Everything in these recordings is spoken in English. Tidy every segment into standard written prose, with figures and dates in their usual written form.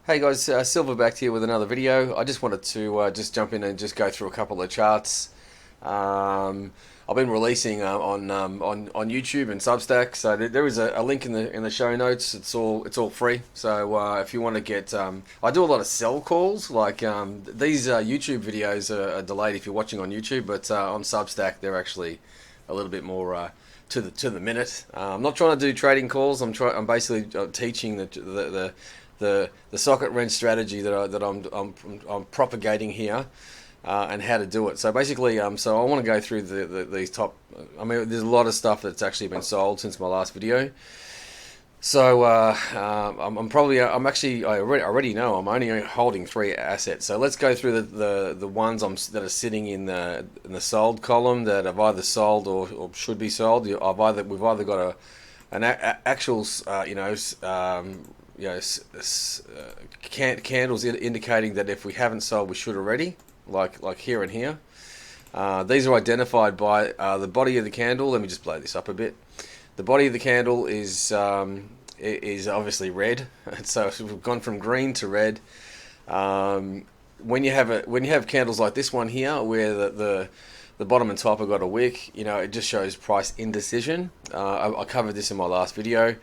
Hey guys, Silverbacked here with another video. I just wanted to just jump in and just go through a couple of charts. I've been releasing on YouTube and Substack, so there is a link in the show notes. It's all free. So if you want to get, I do a lot of sell calls. Like these YouTube videos are delayed if you're watching on YouTube, but on Substack they're actually a little bit more to the minute. I'm not trying to do trading calls. I'm basically teaching the SocketWrench strategy I'm propagating here, and how to do it. So basically, so I want to go through these top. I mean, there's a lot of stuff that's actually been sold since my last video. So I'm actually I already know I'm only holding three assets. So let's go through the ones that are sitting in the sold column that have either sold or should be sold. We've either got an actual candles indicating that if we haven't sold, we should already, like here and here. These are identified by the body of the candle. Let me just blow this up a bit. The body of the candle is obviously red, so we've gone from green to red. When you have candles like this one here, where the bottom and top have got a wick, it just shows price indecision. I covered this in my last video.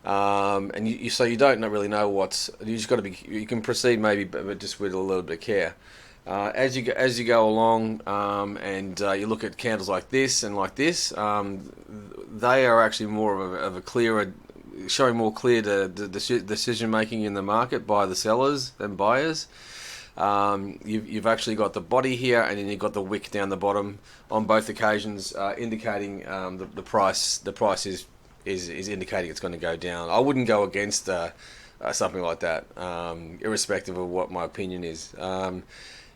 And so you don't really know you just got to be. You can proceed maybe, but just with a little bit of care. As you go along, and you look at candles like this and like this, they are actually more of a clearer, showing more clear the decision making in the market by the sellers than buyers. You've actually got the body here, and then you've got the wick down the bottom on both occasions, indicating the price. The price is indicating it's going to go down. I wouldn't go against something like that, irrespective of what my opinion is.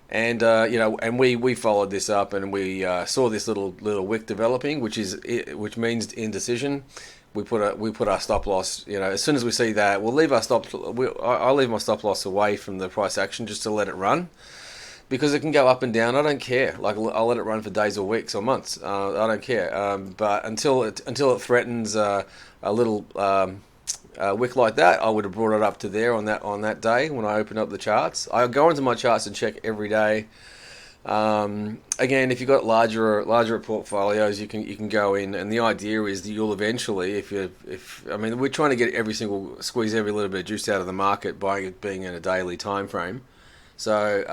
And we followed this up, and we saw this little wick developing, which means indecision. We put our stop loss. As soon as we see that, we'll leave our I leave my stop loss away from the price action just to let it run, because it can go up and down. I don't care. Like, I'll let it run for days or weeks or months. I don't care. But until it threatens a little wick like that, I would have brought it up to there on that day when I open up the charts. I go into my charts and check every day. Again, if you've got larger portfolios, you can go in, and the idea is that you'll eventually, we're trying to get squeeze every little bit of juice out of the market by it being in a daily time frame. So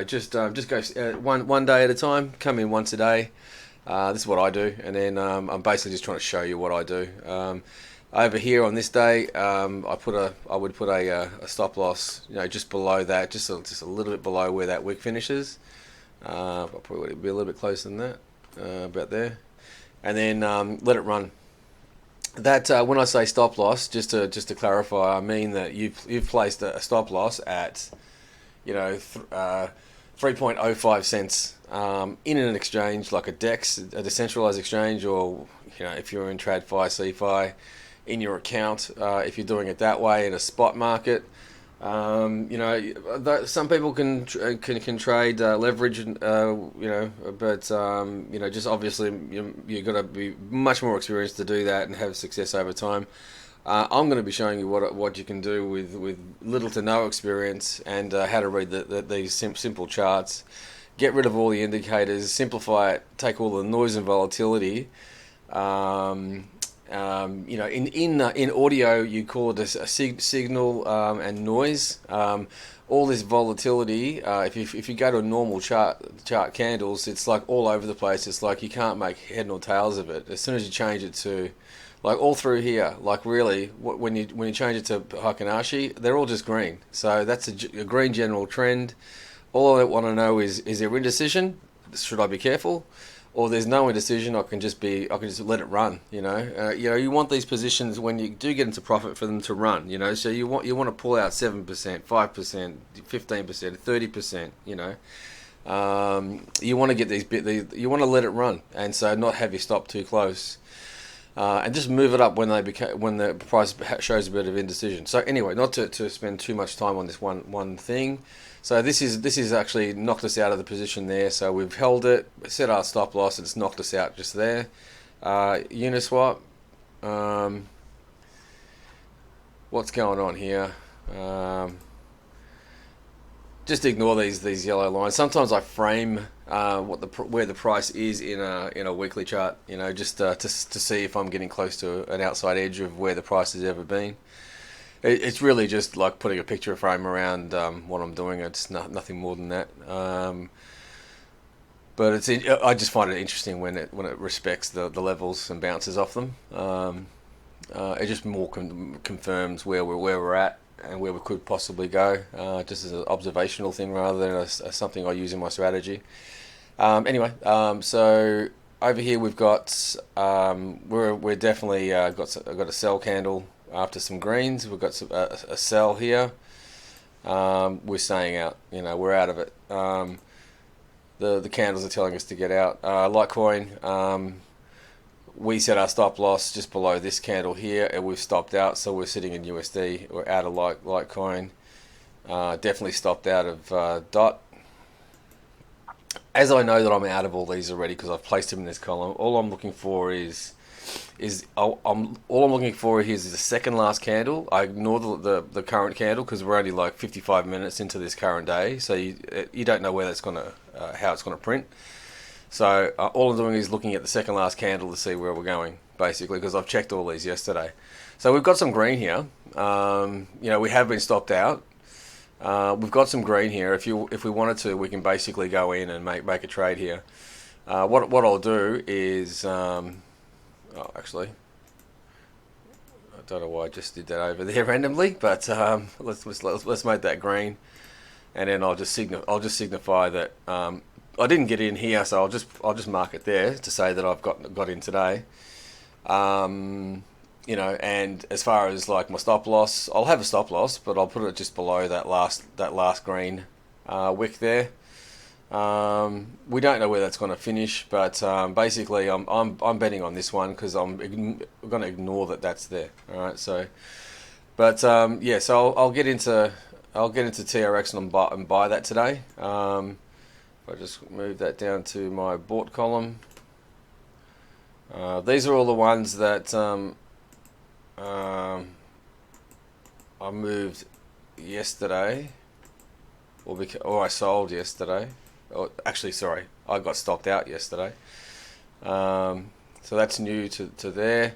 just go one day at a time. Come in once a day. This is what I do, and then I'm basically just trying to show you what I do. Over here on this day, I would put a stop loss, just below that, just a little bit below where that wick finishes. I'll probably be a little bit closer than that, about there, and then let it run. That when I say stop loss, just to clarify, I mean that you've placed a stop loss at 3.05 cents in an exchange like a DEX, a decentralized exchange, or if you're in TradFi, CFI, in your account, if you're doing it that way in a spot market. Some people can trade leverage, but just obviously you've got to be much more experienced to do that and have success over time. I'm going to be showing you what you can do with little to no experience, and how to read these simple charts, get rid of all the indicators, simplify it, take all the noise and volatility. In audio you call it a signal and noise. All this volatility, if you go to a normal chart candles, it's like all over the place. It's like you can't make head nor tails of it. As soon as you change it to, like, all through here, like, really, when you change it to Heikin-Ashi, they're all just green. So that's a green general trend. All I want to know is there indecision? Should I be careful? Or there's no indecision, I can just let it run. You want these positions when you do get into profit for them to run. So you want to pull out 7%, 5%, 15%, 30%. You want to get you want to let it run, and so not have you stop too close, and just move it up when the price shows a bit of indecision. So anyway, not to spend too much time on this one thing. So this is actually knocked us out of the position there. So we've held it, set our stop loss, and it's knocked us out just there. Uniswap, what's going on here? just ignore these yellow lines. Sometimes I frame where the price is in a weekly chart. Just to see if I'm getting close to an outside edge of where the price has ever been. It's really just like putting a picture frame around what I'm doing. It's nothing more than that. But I just find it interesting when it respects the levels and bounces off them. It just more confirms where we're at and where we could possibly go, just as an observational thing rather than as something I use in my strategy. Anyway, so over here we've got we're definitely got a sell candle after some greens. We've got a sell here. We're staying out. We're out of it. The candles are telling us to get out. Litecoin. We set our stop loss just below this candle here, and we've stopped out, so we're sitting in USD. We're out of Litecoin. Definitely stopped out of DOT. As I know that I'm out of all these already because I've placed them in this column, all I'm looking for is all I'm looking for here is the second last candle. I ignore the current candle because we're only like 55 minutes into this current day, so you don't know where that's gonna how it's gonna print. So all I'm doing is looking at the second last candle to see where we're going, basically, because I've checked all these yesterday. So we've got some green here. We have been stopped out. We've got some green here. If we wanted to, we can basically go in and make a trade here. What I'll do is, actually, I don't know why I just did that over there randomly, but let's make that green, and then I'll just signify that. I didn't get in here, so I'll just mark it there to say that I've got in today. And as far as like my stop loss, I'll have a stop loss, but I'll put it just below that last green wick there. We don't know where that's going to finish, but basically I'm betting on this one because I'm going to ignore that that's there. All right, so so I'll get into TRX and buy that today. I just move that down to my bought column. These are all the ones that I moved yesterday, or I sold yesterday. Or actually, sorry, I got stopped out yesterday. So that's new to there.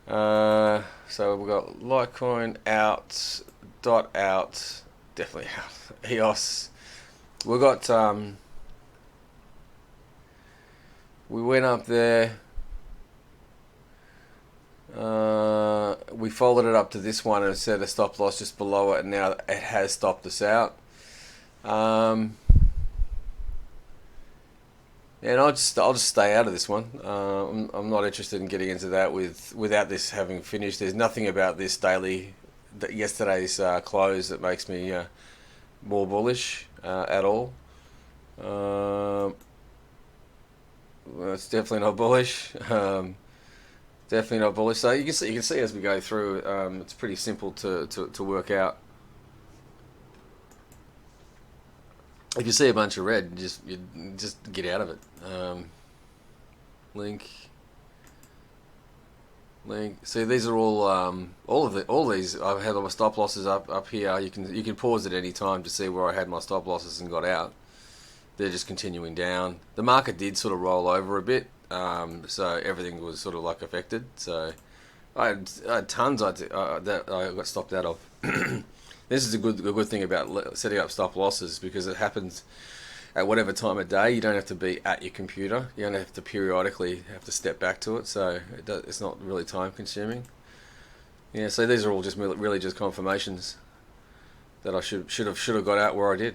So we've got Litecoin out, DOT out, definitely out, EOS. We got we went up there. We folded it up to this one and set a stop loss just below it, and now it has stopped us out. And I'll just stay out of this one. I'm not interested in getting into that without this having finished. There's nothing about this daily, yesterday's close that makes me more bullish at all. It's definitely not bullish. Definitely not bullish. So you can see as we go through, it's pretty simple to work out. If you see a bunch of red, you just get out of it. Link. See, these are all these. I've had all my stop losses up here. You can pause at any time to see where I had my stop losses and got out. They're just continuing down. The market did sort of roll over a bit, so everything was sort of like affected. So I had tons that I got stopped out of. This is a good thing about setting up stop losses, because it happens at whatever time of day. You don't have to be at your computer. You only have to periodically have to step back to it, so it's not really time consuming. Yeah, so these are all just really just confirmations that I should have got out where I did.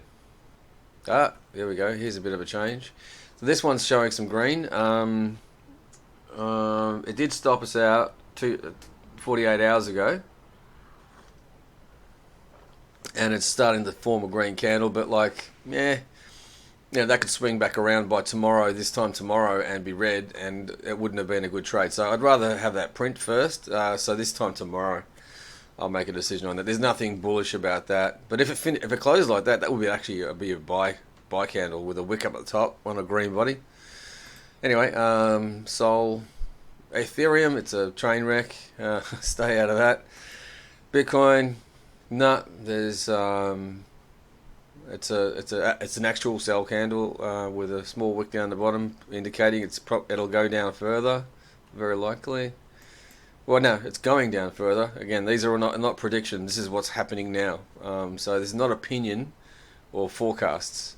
There we go. Here's a bit of a change. So this one's showing some green. It did stop us out 48 hours ago, and it's starting to form a green candle, but that could swing back around by tomorrow, this time tomorrow, and be red, and it wouldn't have been a good trade. So I'd rather have that print first. So this time tomorrow, I'll make a decision on that. There's nothing bullish about that, but if it closes like that, that would be a buy candle with a wick up at the top on a green body. Anyway, Sol, Ethereum, it's a train wreck. Stay out of that. Bitcoin. No, there's it's an actual sell candle with a small wick down the bottom, indicating it'll go down further, very likely. Well, no, it's going down further. Again, these are not predictions. This is what's happening now. So this is not opinion or forecasts.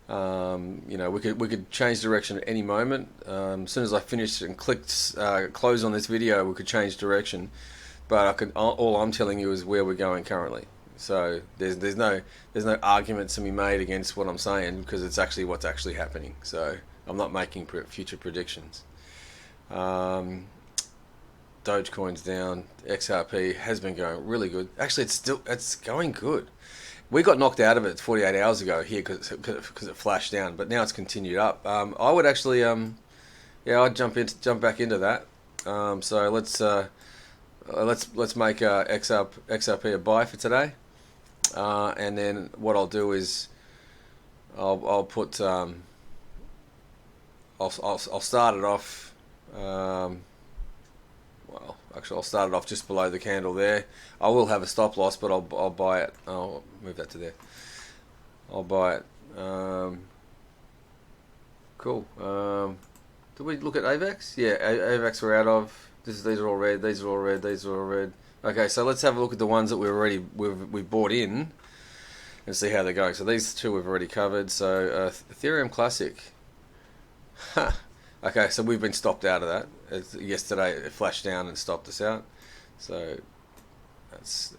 We could change direction at any moment. As soon as I finished and clicked close on this video, we could change direction. But all I'm telling you is where we're going currently. So there's no arguments to be made against what I'm saying, because it's actually what's actually happening. So I'm not making future predictions. Dogecoin's down. XRP has been going really good. Actually, it's going good. We got knocked out of it 48 hours ago here because it flashed down, but now it's continued up. I would actually I'd jump back into that. So let's make XRP a buy for today, and then what I'll do is I'll start it off. Well, actually, I'll start it off just below the candle there. I will have a stop loss, but I'll buy it. I'll move that to there. I'll buy it. Cool. Did we look at AVAX? Yeah, AVAX we're out of. These are all red. These are all red. These are all red. Okay, so let's have a look at the ones that we've bought in and see how they're going. So these two we've already covered. So Ethereum Classic. Huh. Okay, so we've been stopped out of that. Yesterday it flashed down and stopped us out. So it's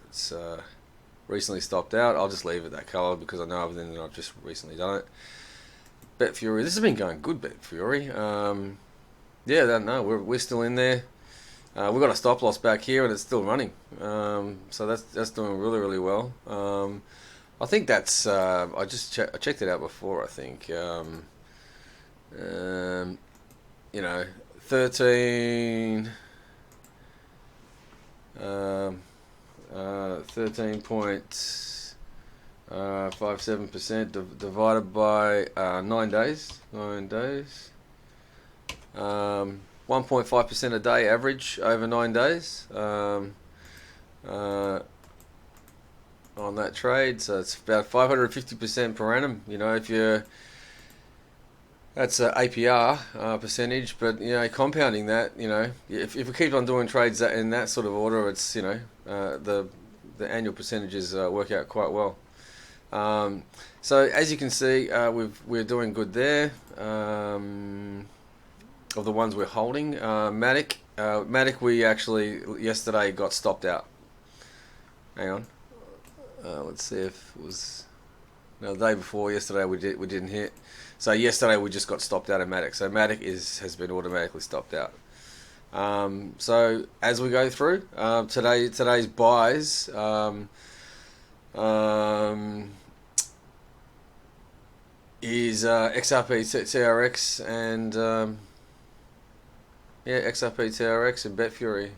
recently stopped out. I'll just leave it that color because I know everything that I've just recently done it. Bet Fury. This has been going good, Bet Fury. We're still in there. We've got a stop loss back here and it's still running. So that's doing really, really well. I think that's I checked it out before, I think. 13.57% divided by 9 days. 1.5% a day average over 9 days on that trade. So it's about 550% per annum. That's an APR percentage, but compounding that, if we keep on doing trades in that sort of order, it's the annual percentages work out quite well. So as you can see, we're doing good there. Of the ones we're holding, Matic, we actually yesterday got stopped out. Hang on, let's see if it was the day before yesterday we didn't hit. So yesterday we just got stopped out of Matic. So Matic has been automatically stopped out. So as we go through today's buys, is XRP TRX and XRP TRX and Bet Fury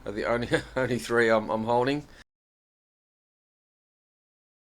are the only three I'm holding.